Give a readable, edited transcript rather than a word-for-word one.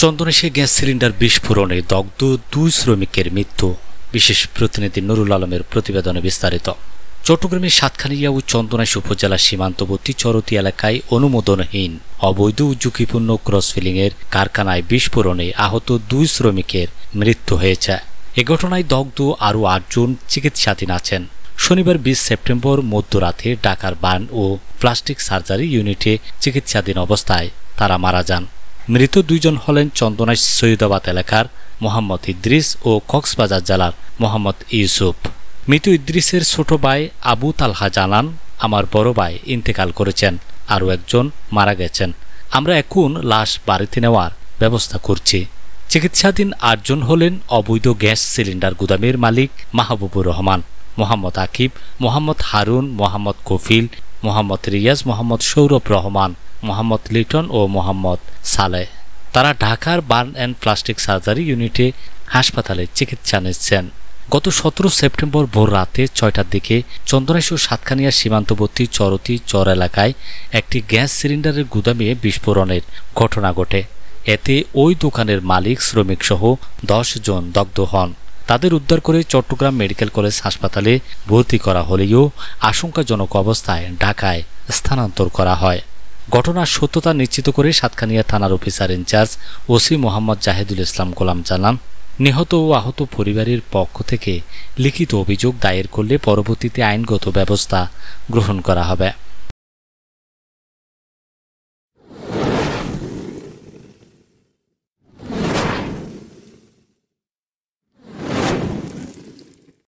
চন্দনেশে gas cylinder বিস্ফোরণে দগ্ধ 2 শ্রমিকের মৃত্যু। বিশেষ প্রতিনিধি নুরুল আলমের প্রতিবেদনে বিস্তারিত। চট্টগ্রামের সাতখানিয়া ও চন্দনাইশ উপজেলার সীমান্তবর্তী চরতি এলাকায় অনুমোদনহীন অবৈধ ও ঝুঁকিপূর্ণ ক্রসফিলিংয়ের কারখানায় বিস্ফোরণে আহত 2 শ্রমিকের মৃত্যু হয়েছে। এ ঘটনায় দগ্ধ আরও 8 জন চিকিৎসাধীন আছেন। শনিবার 20 সেপ্টেম্বর মধ্যরাতে ঢাকার বার্ন ও প্লাস্টিক সার্জারি ইউনিটে চিকিৎসাধীন অবস্থায় তারা মারা যান। মৃত 2 জন হলেন চন্দনাইশ সৈয়দাবাদ এলাকার মোহাম্মদ ইদ্রিস ও কক্সবাজার জেলার মোহাম্মদ ইউসুফ। মৃত ইদ্রিসের ছোট ভাই আবু তালহা জানান, আমার বড় ভাই ইন্তেকাল করেছেন, আরও একজন মারা গেছেন। আমরা এখন লাশ বাড়িতে নেওয়ার ব্যবস্থা করছি। চিকিৎসাধীন 8 জন হলেন অবৈধ গ্যাস সিলিন্ডার গুদামের মালিক মাহবুবুর রহমান, মোহাম্মদ আকিব, মোহাম্মদ হারুন, মোহাম্মদ কফিল, মোহাম্মদ রিয়াজ, মোহাম্মদ সৌরভ রহমান, মোহাম্মদ লিটন ও মোহাম্মদ সালেহ। তারা ঢাকার বার্ন অ্যান্ড প্লাস্টিক সার্জারি ইউনিটে হাসপাতালে চিকিৎসা নিচ্ছেন। গত 17 সেপ্টেম্বর ভোর রাতে 6টার দিকে চন্দনাইশ ও সাতখানিয়া সীমান্তবর্তী চরতি চর এলাকায় একটি গ্যাস সিলিন্ডারের গুদামে বিস্ফোরণের ঘটনা ঘটে। এতে ওই দোকানের মালিক, শ্রমিক সহ 10 জন দগ্ধ হন। তাদের উদ্ধার করে চট্টগ্রাম মেডিকেল কলেজ হাসপাতালে ভর্তি করা হলেও আশঙ্কাজনক অবস্থায় ঢাকায় স্থানান্তর করা হয়। ঘটনার সত্যতা নিশ্চিত করে সাতখানিয়া থানার officer in charge OC Mohammad Zahidul Islam Golam জানান, নিহত ও আহত পরিবারের পক্ষ থেকে লিখিত অভিযোগ দায়ের করলে পরবর্তীতে আইনগত ব্যবস্থা গ্রহণ করা হবে।